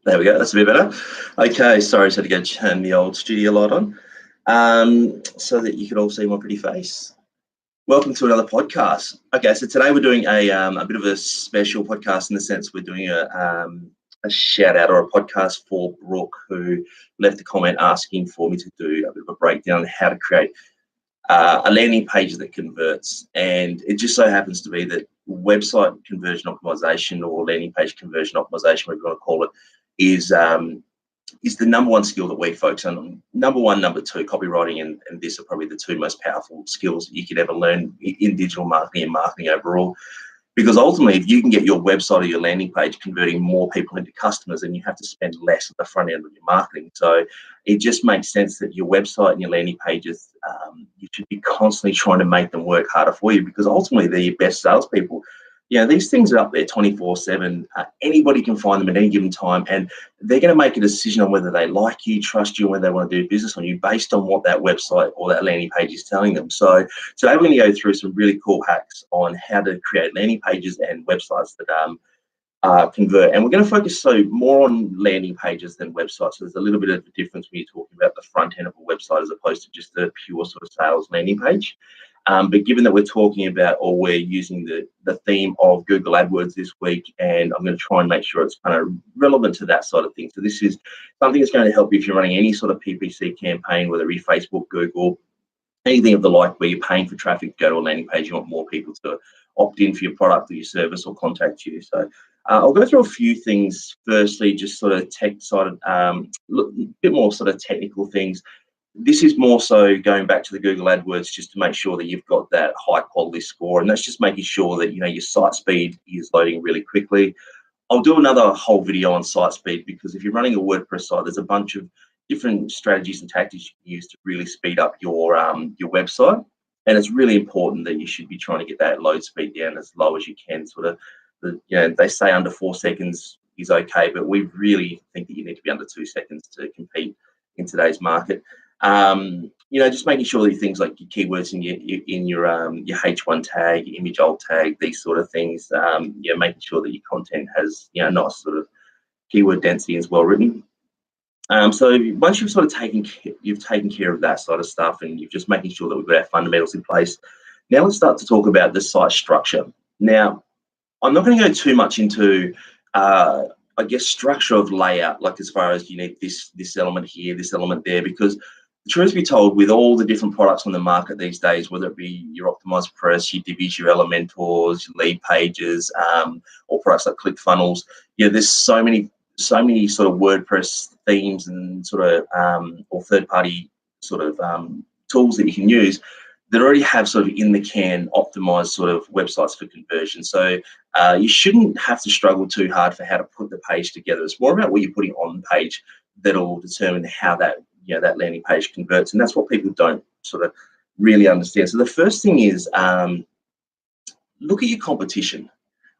There we go. That's a bit better. Okay, sorry, just had to go turn the old studio light on so that you could all see my pretty face. Welcome to another podcast. Okay, so today we're doing a bit of a special podcast in the sense we're doing a shout out or a podcast for Brooke, who left a comment asking for me to do a bit of a breakdown on how to create a landing page that converts. And it just so happens to be that website conversion optimization or landing page conversion optimization, whatever you want to call it, is the number one skill that we focus on. Number one, number two, copywriting and this are probably the two most powerful skills that you could ever learn in digital marketing and marketing overall. Because ultimately, if you can get your website or your landing page converting more people into customers, then you have to spend less at the front end of your marketing. So it just makes sense that your website and your landing pages, you should be constantly trying to make them work harder for you, because ultimately they're your best salespeople. These things are up there 24/7. Anybody can find them at any given time, and they're going to make a decision on whether they like you, trust you, and whether they want to do business on you based on what that website or that landing page is telling them. So today we're going to go through some really cool hacks on how to create landing pages and websites that convert. And we're going to focus more on landing pages than websites. So there's a little bit of a difference when you're talking about the front end of a website as opposed to just the pure sort of sales landing page. But given that we're talking about, or we're using the theme of Google AdWords this week, and I'm going to try and make sure it's kind of relevant to that side of things. So this is something that's going to help you if you're running any sort of PPC campaign, whether it be Facebook, Google, anything of the like, where you're paying for traffic to go to a landing page. You want more people to opt in for your product or your service or contact you. So I'll go through a few things. Firstly, just sort of tech side, a bit more sort of technical things. This is more so going back to the Google AdWords just to make sure that you've got that high quality score, and that's just making sure that your site speed is loading really quickly. I'll do another whole video on site speed, because if you're running a WordPress site, there's a bunch of different strategies and tactics you can use to really speed up your website, and it's really important that you should be trying to get that load speed down as low as you can. They say under 4 seconds is okay, but we really think that you need to be under 2 seconds to compete in today's market. Just making sure that things like your keywords in your H1 tag, your image alt tag, these sort of things, making sure that your content has nice sort of keyword density and is well written. So once you've sort of taken care of that sort of stuff, and you're just making sure that we've got our fundamentals in place, now let's start to talk about the site structure. Now, I'm not going to go too much into structure of layout, like as far as you need this element here, this element there, because the truth be told, with all the different products on the market these days, whether it be your Optimized Press, your Divis, your Elementors, your Lead Pages, or products like ClickFunnels, there's so many sort of WordPress themes and sort of or third-party sort of tools that you can use that already have sort of in the can optimized sort of websites for conversion. So you shouldn't have to struggle too hard for how to put the page together. It's more about what you're putting on the page that'll determine how that landing page converts, and that's what people don't sort of really understand. So the first thing is look at your competition.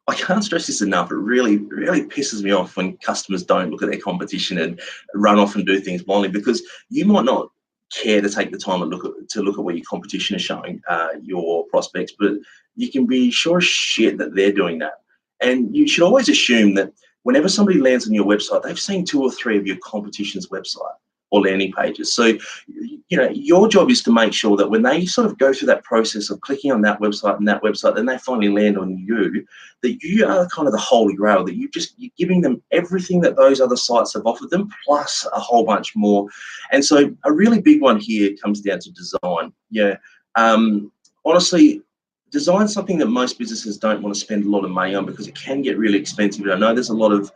I can't stress this enough. It really pisses me off when customers don't look at their competition and run off and do things blindly, because you might not care to take the time and look at what your competition is showing your prospects, but you can be sure as shit that they're doing that. And you should always assume that whenever somebody lands on your website, they've seen 2 or 3 of your competition's website or landing pages. So, your job is to make sure that when they sort of go through that process of clicking on that website and that website, then they finally land on you, that you are kind of the holy grail, that you're giving them everything that those other sites have offered them, plus a whole bunch more. And so a really big one here comes down to design. Honestly, design something that most businesses don't want to spend a lot of money on, because it can get really expensive. And I know there's a lot of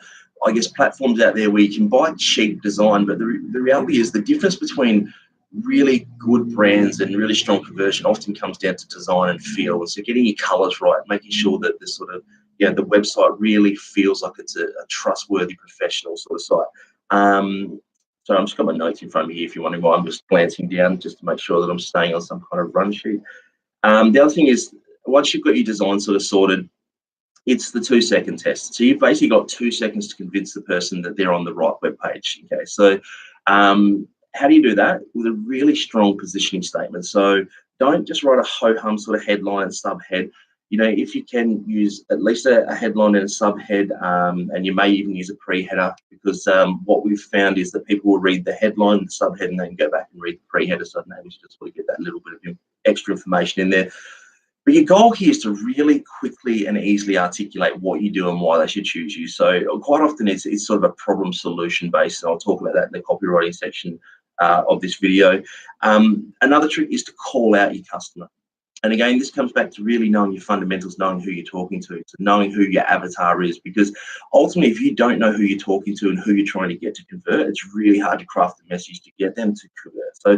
platforms out there where you can buy cheap design, but the reality is the difference between really good brands and really strong conversion often comes down to design and feel. And so getting your colors right, making sure that the sort of, the website really feels like it's a trustworthy professional sort of site. So I'm just got my notes in front of me here if you're wondering why I'm just glancing down, just to make sure that I'm staying on some kind of run sheet. The other thing is, once you've got your design sort of sorted, it's the 2-second test. So you've basically got 2 seconds to convince the person that they're on the right web page. Okay, so how do you do that? With a really strong positioning statement. So don't just write a ho-hum sort of headline and subhead. you know, if you can use at least a headline and a subhead, and you may even use a pre-header, because what we've found is that people will read the headline, the subhead, and then go back and read the pre-header. So maybe you just want to get that little bit of extra information in there. But your goal here is to really quickly and easily articulate what you do and why they should choose you. So quite often it's sort of a problem solution based, and I'll talk about that in the copywriting section of this video. Another trick is to call out your customer. And again, this comes back to really knowing your fundamentals, knowing who you're talking to, knowing who your avatar is, because ultimately, if you don't know who you're talking to and who you're trying to get to convert, it's really hard to craft a message to get them to convert. So,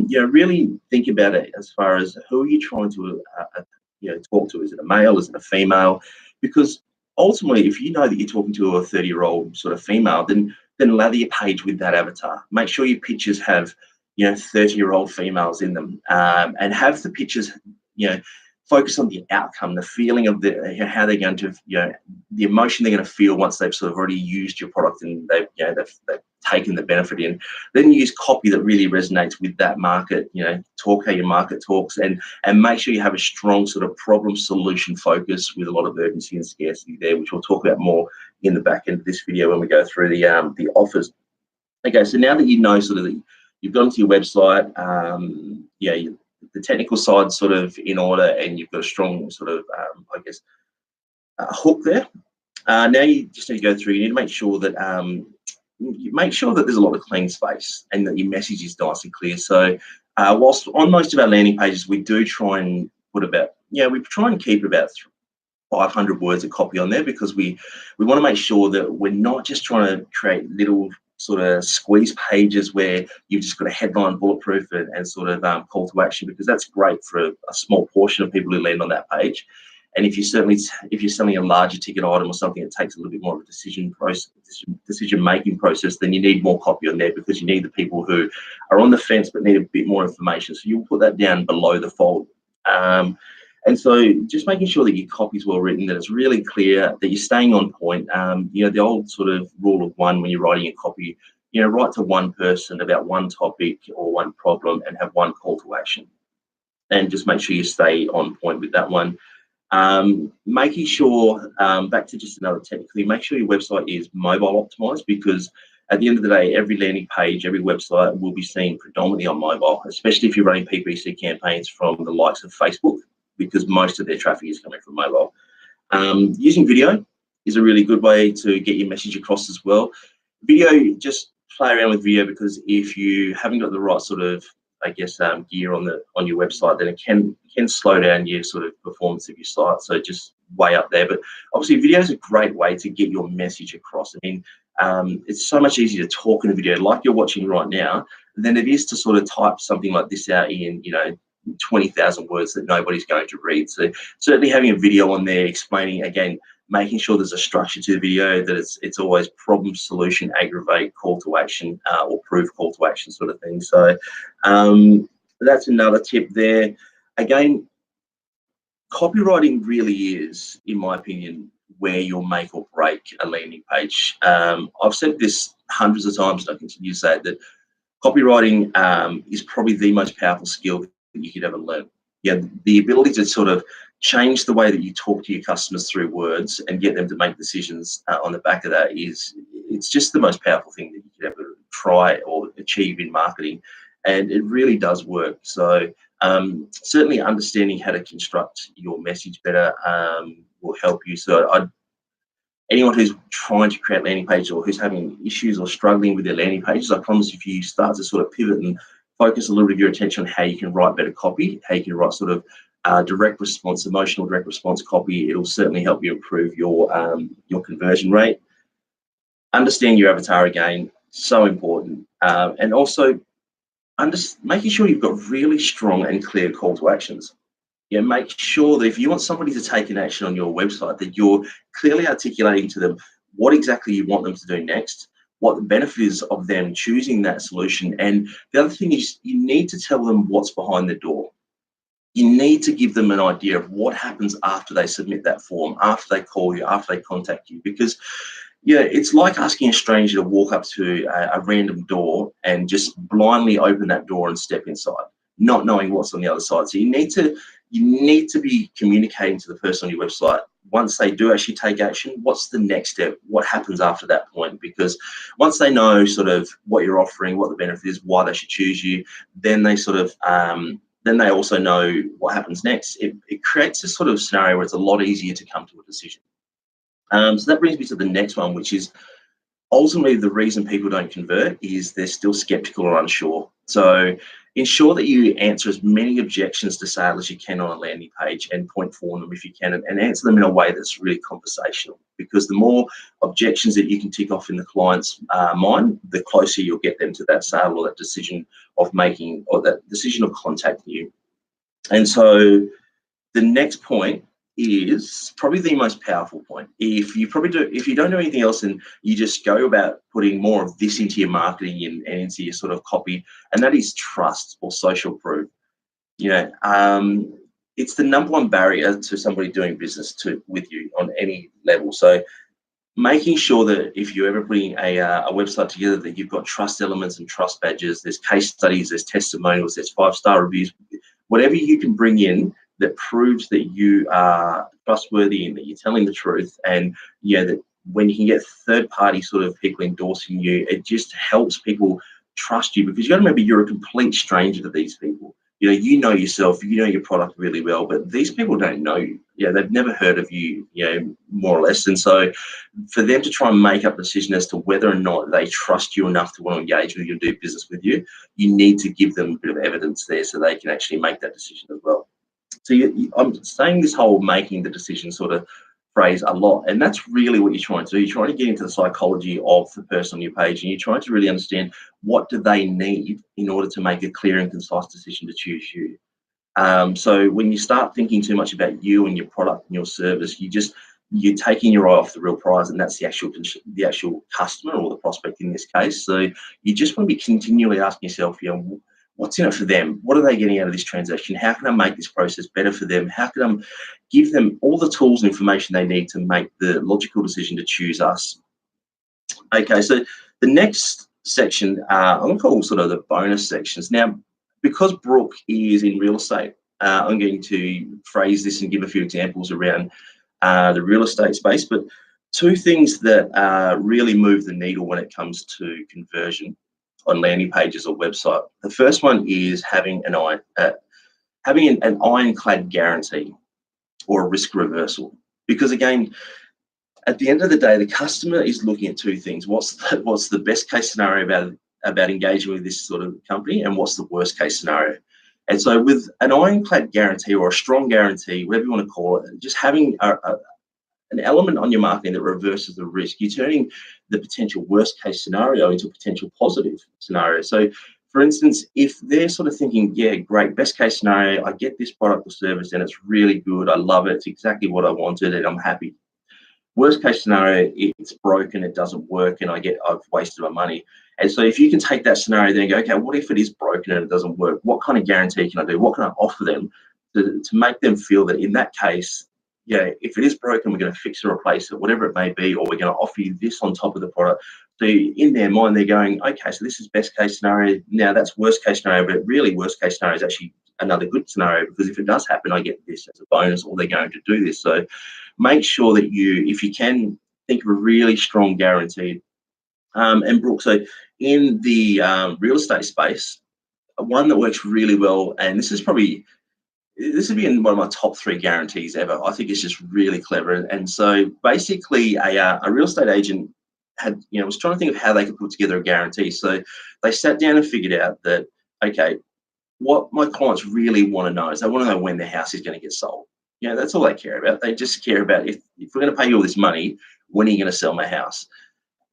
you know, really think about it as far as who are you trying to, you know, talk to. Is it a male? Is it a female? Because ultimately, if you know that you're talking to a 30-year-old sort of female, then lather your page with that avatar. Make sure your pictures have, you know, 30-year-old females in them, and have the pictures, you know, focus on the outcome, the feeling of how they're going to, you know, the emotion they're going to feel once they've sort of already used your product and they've taken the benefit in. Then use copy that really resonates with that market, you know, talk how your market talks, and make sure you have a strong sort of problem solution focus with a lot of urgency and scarcity there, which we'll talk about more in the back end of this video when we go through the offers. Okay, so now that you know sort of you've gone to your website, yeah, the technical side sort of in order, and you've got a strong sort of, I guess, hook there. Now you just need to go through. You need to make sure that there's a lot of clean space and that your message is nice and clear. So, whilst on most of our landing pages, we do try and put about, we try and keep about 500 words of copy on there, because we want to make sure that we're not just trying to create little sort of squeeze pages where you've just got a headline, bulletproof, and sort of call to action, because that's great for a small portion of people who land on that page. And if you're selling a larger ticket item or something that takes a little bit more of a decision making process, then you need more copy on there, because you need the people who are on the fence but need a bit more information. So you'll put that down below the fold. And so just making sure that your copy is well written, that it's really clear, that you're staying on point. The old sort of rule of one when you're writing a copy, write to one person about one topic or one problem and have one call to action. And just make sure you stay on point with that one. Making sure, back to just another technically, make sure your website is mobile optimized, because at the end of the day, every landing page, every website will be seen predominantly on mobile, especially if you're running PPC campaigns from the likes of Facebook, because most of their traffic is coming from mobile. Using video is a really good way to get your message across as well. Video, just play around with video, because if you haven't got the right sort of, I guess, gear on your website, then it can slow down your sort of performance of your site. So just way up there. But obviously, video is a great way to get your message across. I mean, it's so much easier to talk in a video like you're watching right now than it is to sort of type something like this out in, 20,000 words that nobody's going to read. So certainly having a video on there explaining, again, making sure there's a structure to the video, that it's always problem, solution, aggravate, call to action, or proof call to action sort of thing. So that's another tip there. Again, copywriting really is, in my opinion, where you'll make or break a landing page. I've said this hundreds of times, and I continue to say it, that copywriting is probably the most powerful skill that you could ever learn. The ability to sort of change the way that you talk to your customers through words and get them to make decisions on the back of that it's just the most powerful thing that you could ever try or achieve in marketing, and it really does work. So certainly understanding how to construct your message better will help you. So anyone who's trying to create landing pages, or who's having issues or struggling with their landing pages, I promise if you start to sort of pivot and focus a little bit of your attention on how you can write better copy, how you can write sort of direct response, emotional direct response copy, it'll certainly help you improve your conversion rate. Understand your avatar, again, so important. And also making sure you've got really strong and clear call to actions. Make sure that if you want somebody to take an action on your website, that you're clearly articulating to them what exactly you want them to do next, what the benefit is of them choosing that solution. And the other thing is, you need to tell them what's behind the door. You need to give them an idea of what happens after they submit that form, after they call you, after they contact you, because it's like asking a stranger to walk up to a random door and just blindly open that door and step inside, not knowing what's on the other side. So you need to you need to be communicating to the person on your website. Once they do actually take action, what's the next step? What happens after that point? Because once they know sort of what you're offering, what the benefit is, why they should choose you, then they sort of then they also know what happens next. It creates a sort of scenario where it's a lot easier to come to a decision. So that brings me to the next one, which is ultimately the reason people don't convert is they're still skeptical or unsure. So ensure that you answer as many objections to sale as you can on a landing page and point forward them if you can, and answer them in a way that's really conversational, because the more objections that you can tick off in the client's mind, the closer you'll get them to that sale or that decision of making, or that decision of contacting you. And so the next point is probably the most powerful point. If you don't do anything else, and you just go about putting more of this into your marketing and into your sort of copy, and that is trust or social proof. It's the number one barrier to somebody doing business with you on any level. So making sure that if you're ever putting a website together, that you've got trust elements and trust badges, there's case studies, there's testimonials, there's 5-star reviews, whatever you can bring in that proves that you are trustworthy and that you're telling the truth. And that when you can get third-party sort of people endorsing you, it just helps people trust you, because you got to remember, you're a complete stranger to these people. You know yourself, you know your product really well, but these people don't know you. They've never heard of you, more or less. And so for them to try and make up a decision as to whether or not they trust you enough to want to engage with you and do business with you, you need to give them a bit of evidence there so they can actually make that decision as well. So I'm saying this whole making the decision sort of phrase a lot, and that's really what you're trying to do. You're trying to get into the psychology of the person on your page, and you're trying to really understand what do they need in order to make a clear and concise decision to choose you. So when you start thinking too much about you and your product and your service, you're taking your eye off the real prize, and that's the actual customer or the prospect in this case. So you just want to be continually asking yourself, what's in it for them? What are they getting out of this transaction? How can I make this process better for them? How can I give them all the tools and information they need to make the logical decision to choose us? Okay, so the next section, I'm going to call sort of the bonus sections. Now, because Brooke is in real estate, I'm going to phrase this and give a few examples around the real estate space, but two things that really move the needle when it comes to conversion on landing pages or website. The first one is having an ironclad guarantee or a risk reversal, because again, at the end of the day, the customer is looking at two things: what's the best case scenario about engaging with this sort of company, and what's the worst case scenario. And so with an ironclad guarantee or a strong guarantee, whatever you want to call it, just having an element on your marketing that reverses the risk, you're turning the potential worst case scenario into a potential positive scenario. So for instance, if they're sort of thinking, yeah, great, best case scenario, I get this product or service and it's really good, I love it, it's exactly what I wanted and I'm happy. Worst case scenario, it's broken, it doesn't work, and I've wasted my money. And so if you can take that scenario then and go, okay, what if it is broken and it doesn't work? What kind of guarantee can I do? What can I offer them to make them feel that in that case, if it is broken, we're going to fix or replace it, whatever it may be, or we're going to offer you this on top of the product. So in their mind, they're going, okay, so this is best case scenario. Now that's worst case scenario, but really worst case scenario is actually another good scenario, because if it does happen, I get this as a bonus, or they're going to do this. So make sure that if you can, think of a really strong guarantee. And Brooke, so in the real estate space, one that works really well, and this would be in one of my top 3 guarantees ever. I think it's just really clever. And so basically a real estate agent was trying to think of how they could put together a guarantee. So they sat down and figured out that, okay, what my clients really want to know is they want to know when their house is going to get sold. That's all they care about. They just care about, if we're going to pay you all this money, when are you going to sell my house?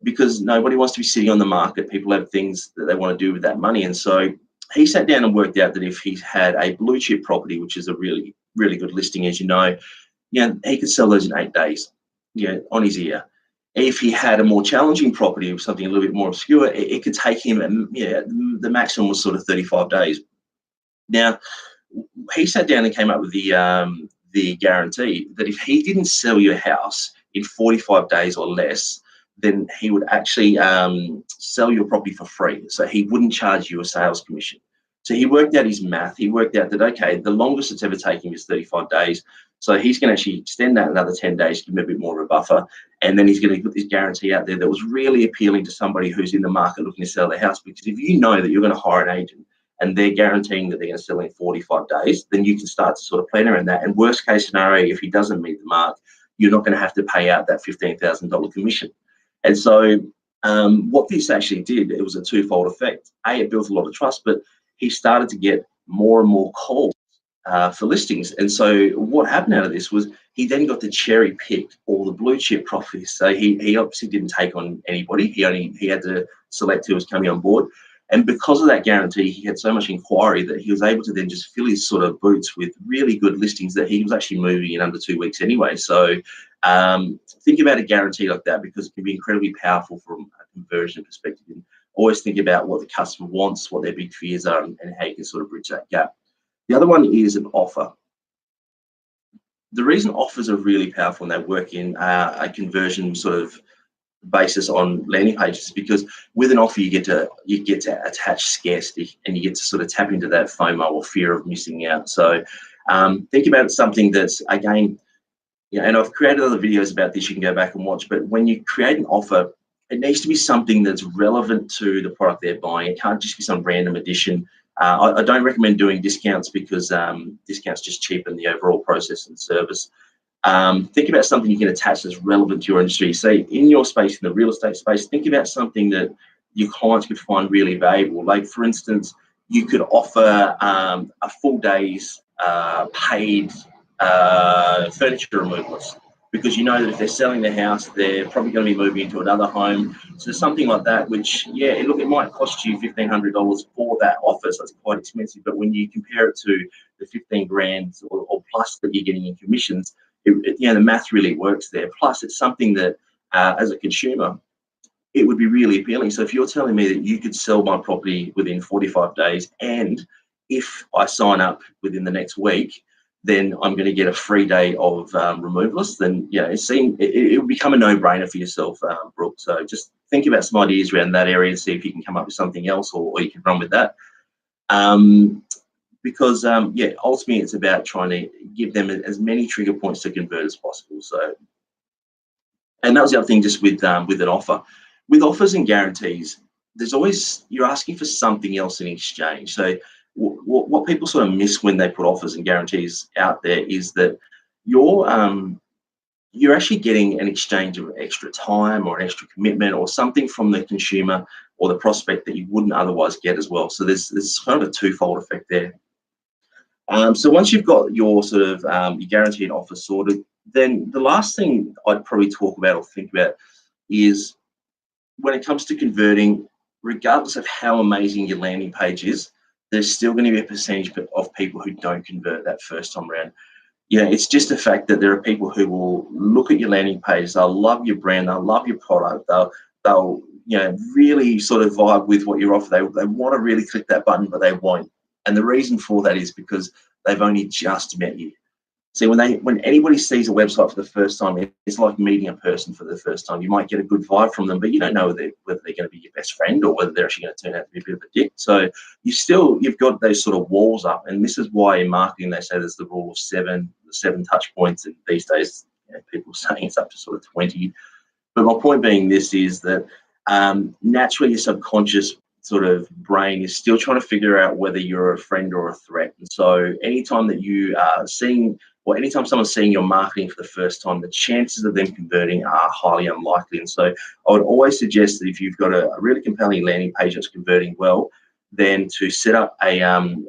Because nobody wants to be sitting on the market. People have things that they want to do with that money. And so he sat down and worked out that if he had a blue chip property, which is a really, really good listing, as you know, he could sell those in 8 days, on his ear. If he had a more challenging property, something a little bit more obscure, it could take him, the maximum was sort of 35 days. Now, he sat down and came up with the guarantee that if he didn't sell your house in 45 days or less, then he would actually sell your property for free. So he wouldn't charge you a sales commission. So he worked out his math. He worked out that, okay, the longest it's ever taken him is 35 days. So he's going to actually extend that another 10 days, give him a bit more of a buffer. And then he's going to put this guarantee out there that was really appealing to somebody who's in the market looking to sell their house. Because if you know that you're going to hire an agent and they're guaranteeing that they're going to sell in 45 days, then you can start to sort of plan around that. And worst case scenario, if he doesn't meet the mark, you're not going to have to pay out that $15,000 commission. And so what this actually did, it was a twofold effect. A, it built a lot of trust, but he started to get more and more calls for listings. And so what happened out of this was he then got to cherry pick all the blue chip properties. So he obviously didn't take on anybody. He had to select who was coming on board. And because of that guarantee, he had so much inquiry that he was able to then just fill his sort of boots with really good listings that he was actually moving in under 2 weeks anyway. So think about a guarantee like that, because it can be incredibly powerful from a conversion perspective. And always think about what the customer wants, what their big fears are, and how you can sort of bridge that gap. The other one is an offer. The reason offers are really powerful and they work in a conversion sort of basis on landing pages is because with an offer you get to attach scarcity, and you get to sort of tap into that FOMO or fear of missing out. So think about something that's, again, and I've created other videos about this you can go back and watch, but when you create an offer, it needs to be something that's relevant to the product they're buying. It can't just be some random addition. I don't recommend doing discounts because discounts just cheapen the overall process and service. Think about something you can attach that's relevant to your industry. Say in your space, in the real estate space, think about something that your clients could find really valuable. Like, for instance, you could offer a full day's paid furniture removalist, because you know that if they're selling their house, they're probably going to be moving into another home. So something like that, which, yeah, look, it might cost you $1,500 for that offer, so it's quite expensive. But when you compare it to the 15 grand or plus that you're getting in commissions, the math really works there. Plus, it's something that, as a consumer, it would be really appealing. So if you're telling me that you could sell my property within 45 days, and if I sign up within the next week, then I'm going to get a free day of removalists, then it would become a no-brainer for yourself, Brooke. So just think about some ideas around that area and see if you can come up with something else, or you can run with that. Because ultimately it's about trying to give them as many trigger points to convert as possible. So, and that was the other thing, just with an offer. With offers and guarantees, there's always, you're asking for something else in exchange. So what people sort of miss when they put offers and guarantees out there is that you're actually getting an exchange of extra time or an extra commitment or something from the consumer or the prospect that you wouldn't otherwise get as well. So there's kind of a twofold effect there. So once you've got your sort of your guaranteed offer sorted, then the last thing I'd probably talk about or think about is, when it comes to converting, regardless of how amazing your landing page is, there's still going to be a percentage of people who don't convert that first time around. It's just a fact that there are people who will look at your landing page, they'll love your brand, they'll love your product, they'll really sort of vibe with what you offer. They want to really click that button, but they won't. And the reason for that is because they've only just met you. See, when anybody sees a website for the first time, it's like meeting a person for the first time. You might get a good vibe from them, but you don't know whether they're going to be your best friend or whether they're actually going to turn out to be a bit of a dick. So you've got those sort of walls up, and this is why in marketing they say there's the rule of 7, the 7 touch points, and these days people are saying it's up to sort of 20. But my point being this is that naturally your subconscious sort of brain is still trying to figure out whether you're a friend or a threat. And so anytime that you are seeing, or anytime someone's seeing your marketing for the first time, the chances of them converting are highly unlikely. And so I would always suggest that if you've got a really compelling landing page that's converting well, then to set up a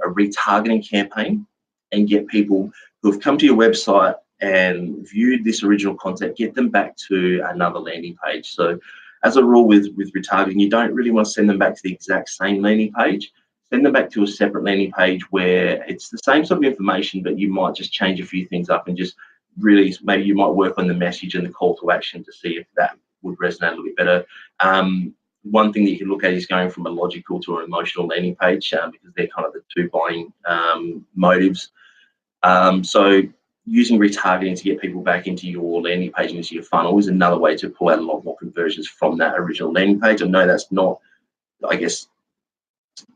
retargeting campaign and get people who have come to your website and viewed this original content, get them back to another landing page. So as a rule with retargeting, you don't really want to send them back to the exact same landing page. Send them back to a separate landing page where it's the same sort of information, but you might just change a few things up and just really, maybe you might work on the message and the call to action to see if that would resonate a little bit better. One thing that you can look at is going from a logical to an emotional landing page, because they're kind of the two buying motives. So using retargeting to get people back into your landing page and into your funnel is another way to pull out a lot more conversions from that original landing page. I know that's not, I guess,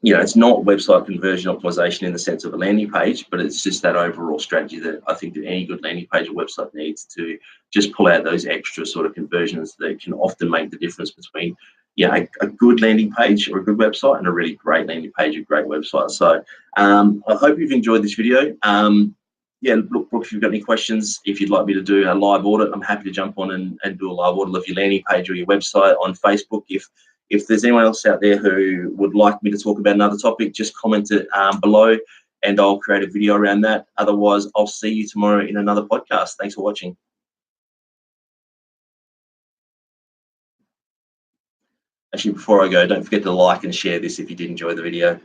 it's not website conversion optimization in the sense of a landing page, but it's just that overall strategy that I think that any good landing page or website needs to just pull out those extra sort of conversions that can often make the difference between a good landing page or a good website and a really great landing page or great website. So I hope you've enjoyed this video. Look, Brooke, if you've got any questions, if you'd like me to do a live audit, I'm happy to jump on and do a live audit of your landing page or your website on Facebook. If there's anyone else out there who would like me to talk about another topic, just comment it below and I'll create a video around that. Otherwise, I'll see you tomorrow in another podcast. Thanks for watching. Actually, before I go, don't forget to like and share this if you did enjoy the video.